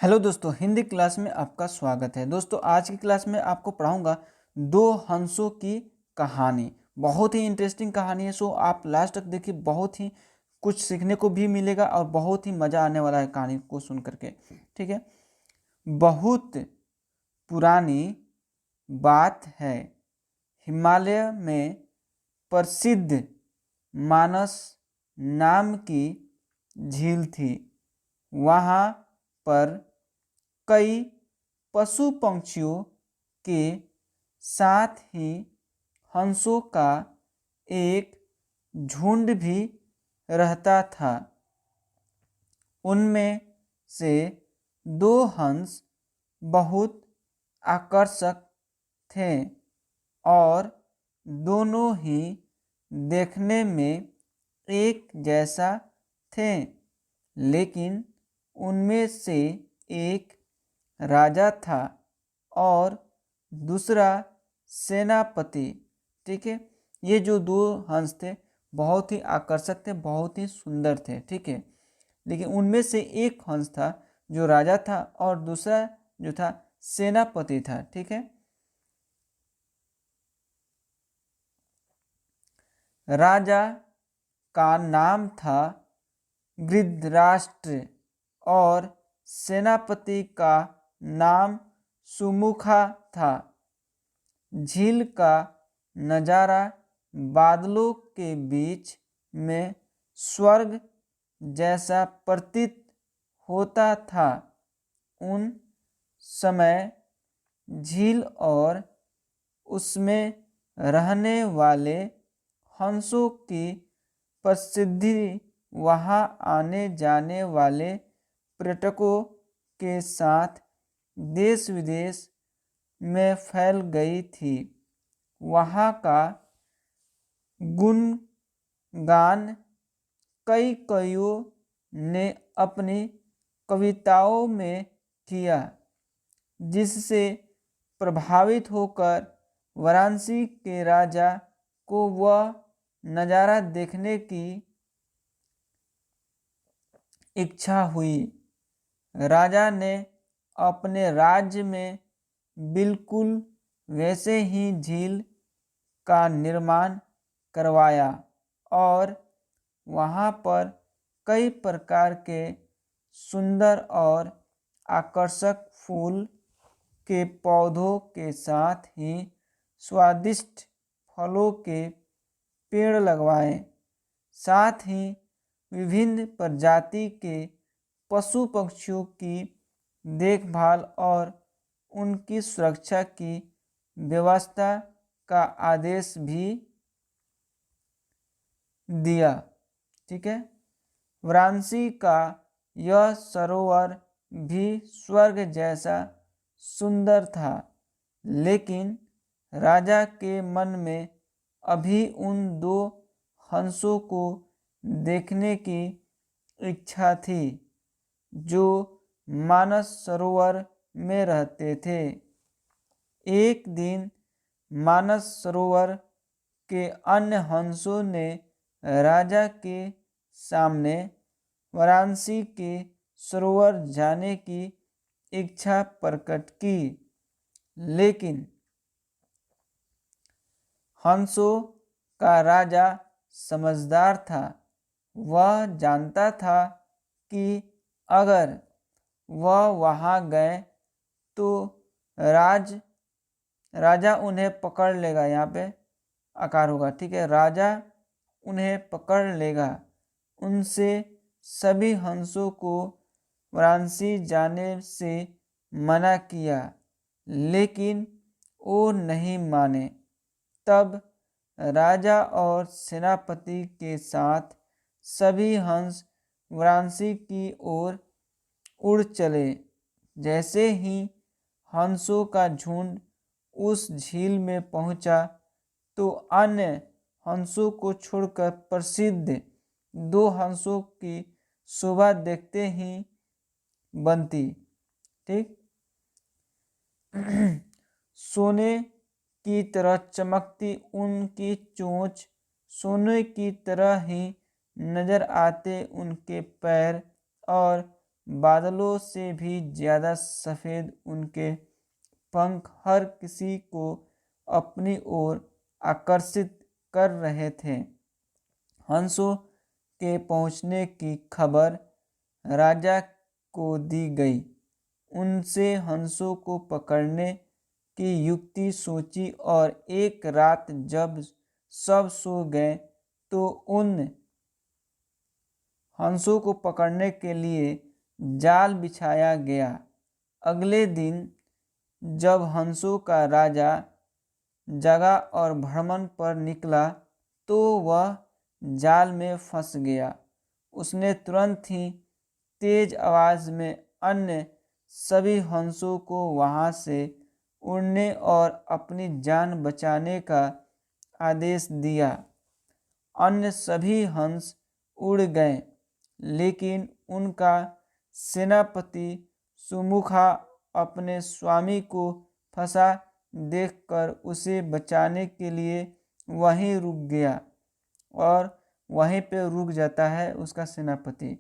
Hello दोस्तों, Hindi class में आपका स्वागत है। दोस्तों, आज की क्लास में आपको पढ़ाऊंगा दो हंसों की कहानी। बहुत ही इंटरेस्टिंग कहानी है, सो आप लास्ट तक देखिए। बहुत ही कुछ सीखने को भी मिलेगा और बहुत ही मज़ा आने वाला है कहानी को सुन करके। ठीक है। बहुत पुरानी बात है, हिमालय में प्रसिद्ध मानस नाम की झील थी। वहाँ पर कई पशु पंक्षियों के साथ ही हंसों का एक झुंड भी रहता था। उनमें से दो हंस बहुत आकर्षक थे और दोनों ही देखने में एक जैसा थे, लेकिन उनमें से एक राजा था और दूसरा सेनापति। ठीक है। ये जो दो हंस थे बहुत ही आकर्षक थे, बहुत ही सुंदर थे। ठीक है। लेकिन उनमें से एक हंस था जो राजा था और दूसरा जो था सेनापति था। ठीक है। राजा का नाम था गृधराष्ट्र और सेनापति का नाम सुमुखा था। झील का नज़ारा बादलों के बीच में स्वर्ग जैसा प्रतीत होता था। उन समय झील और उसमें रहने वाले हंसों की प्रसिद्धि वहाँ आने जाने वाले पर्यटकों के साथ देश विदेश में फैल गई थी। वहाँ का गुणगान कई कवियों ने अपनी कविताओं में किया, जिससे प्रभावित होकर वाराणसी के राजा को वह नज़ारा देखने की इच्छा हुई। राजा ने अपने राज्य में बिल्कुल वैसे ही झील का निर्माण करवाया और वहाँ पर कई प्रकार के सुंदर और आकर्षक फूल के पौधों के साथ ही स्वादिष्ट फलों के पेड़ लगवाए। साथ ही विभिन्न प्रजाति के पशु पक्षियों की देखभाल और उनकी सुरक्षा की व्यवस्था का आदेश भी दिया। ठीक है। वाराणसी का यह सरोवर भी स्वर्ग जैसा सुंदर था, लेकिन राजा के मन में अभी उन दो हंसों को देखने की इच्छा थी जो मानस सरोवर में रहते थे। एक दिन मानस सरोवर के अन्य हंसों ने राजा के सामने वाराणसी के सरोवर जाने की इच्छा प्रकट की, लेकिन हंसों का राजा समझदार था। वह जानता था कि अगर वह वहाँ गए तो राजा उन्हें पकड़ लेगा। यहाँ पे आकार होगा। ठीक है। राजा उन्हें पकड़ लेगा। उनसे सभी हंसों को वाराणसी जाने से मना किया, लेकिन वो नहीं माने। तब राजा और सेनापति के साथ सभी हंस वाराणसी की ओर उड़ चले। जैसे ही हंसों का झुंड उस झील में पहुंचा तो अन्य हंसों को छोड़कर प्रसिद्ध दो हंसों की शोभा देखते ही बनती। ठीक। सोने की तरह चमकती उनकी चोंच, सोने की तरह ही नजर आते उनके पैर और बादलों से भी ज़्यादा सफ़ेद उनके पंख हर किसी को अपनी ओर आकर्षित कर रहे थे। हंसों के पहुंचने की खबर राजा को दी गई। उनसे हंसों को पकड़ने की युक्ति सोची और एक रात जब सब सो गए तो उन हंसों को पकड़ने के लिए जाल बिछाया गया। अगले दिन जब हंसों का राजा जगा और भ्रमण पर निकला तो वह जाल में फंस गया। उसने तुरंत ही तेज आवाज में अन्य सभी हंसों को वहां से उड़ने और अपनी जान बचाने का आदेश दिया। अन्य सभी हंस उड़ गए, लेकिन उनका सेनापति सुमुखा अपने स्वामी को फंसा देखकर उसे बचाने के लिए वहीं रुक गया और वहीं पे रुक जाता है उसका सेनापति।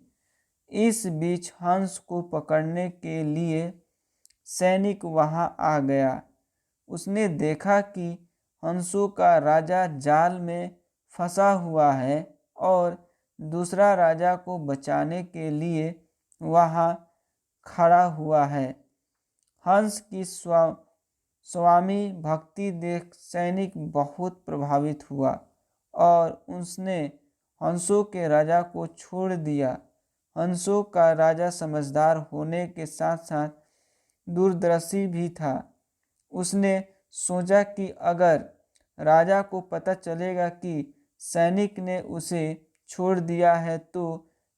इस बीच हंस को पकड़ने के लिए सैनिक वहां आ गया। उसने देखा कि हंसों का राजा जाल में फंसा हुआ है और दूसरा राजा को बचाने के लिए वहां खड़ा हुआ है। हंस की स्वामी भक्ति देख सैनिक बहुत प्रभावित हुआ और उसने हंसों के राजा को छोड़ दिया। हंसों का राजा समझदार होने के साथ साथ दूरदर्शी भी था। उसने सोचा कि अगर राजा को पता चलेगा कि सैनिक ने उसे छोड़ दिया है तो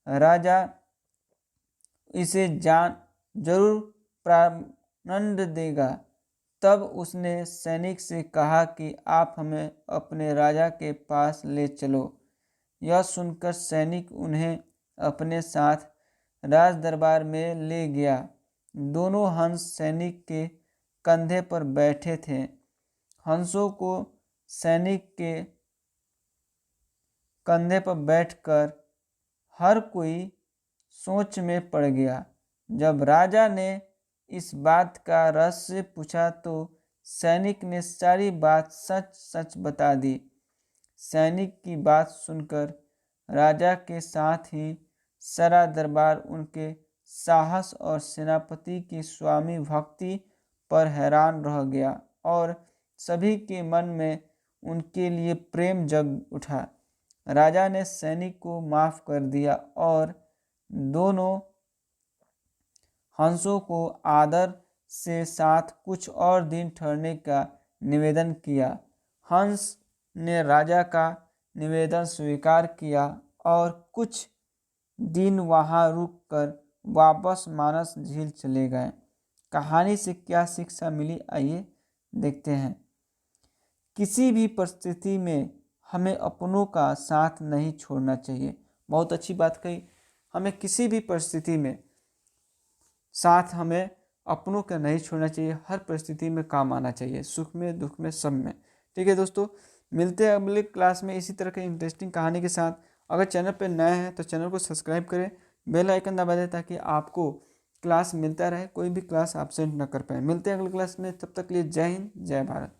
राजा इसे जान जरूर प्राणदंड देगा। तब उसने सैनिक से कहा कि आप हमें अपने राजा के पास ले चलो। यह सुनकर सैनिक उन्हें अपने साथ राज दरबार में ले गया। दोनों हंस सैनिक के कंधे पर बैठे थे। हंसों को सैनिक के कंधे पर बैठकर हर कोई सोच में पड़ गया। जब राजा ने इस बात का रहस्य पूछा तो सैनिक ने सारी बात सच सच बता दी। सैनिक की बात सुनकर राजा के साथ ही सारा दरबार उनके साहस और सेनापति की स्वामी भक्ति पर हैरान रह गया और सभी के मन में उनके लिए प्रेम जग उठा। राजा ने सैनिक को माफ कर दिया और दोनों हंसों को आदर से साथ कुछ और दिन ठहरने का निवेदन किया। हंस ने राजा का निवेदन स्वीकार किया और कुछ दिन वहां रुककर वापस मानस झील चले गए। कहानी से क्या शिक्षा मिली, आइए देखते हैं। किसी भी परिस्थिति में हमें अपनों का साथ नहीं छोड़ना चाहिए। बहुत अच्छी बात कही। हमें किसी भी परिस्थिति में साथ हमें अपनों का नहीं छोड़ना चाहिए। हर परिस्थिति में काम आना चाहिए, सुख में दुख में सब में। ठीक है दोस्तों, मिलते हैं अगले क्लास में इसी तरह के इंटरेस्टिंग कहानी के साथ। अगर चैनल पर नए हैं तो चैनल को सब्सक्राइब करें, बेल आइकन दबा दें ताकि आपको क्लास मिलता रहे, कोई भी क्लास एब्सेंट ना कर पाए। मिलते हैं अगले क्लास में, तब तक के लिए जय हिंद जय भारत।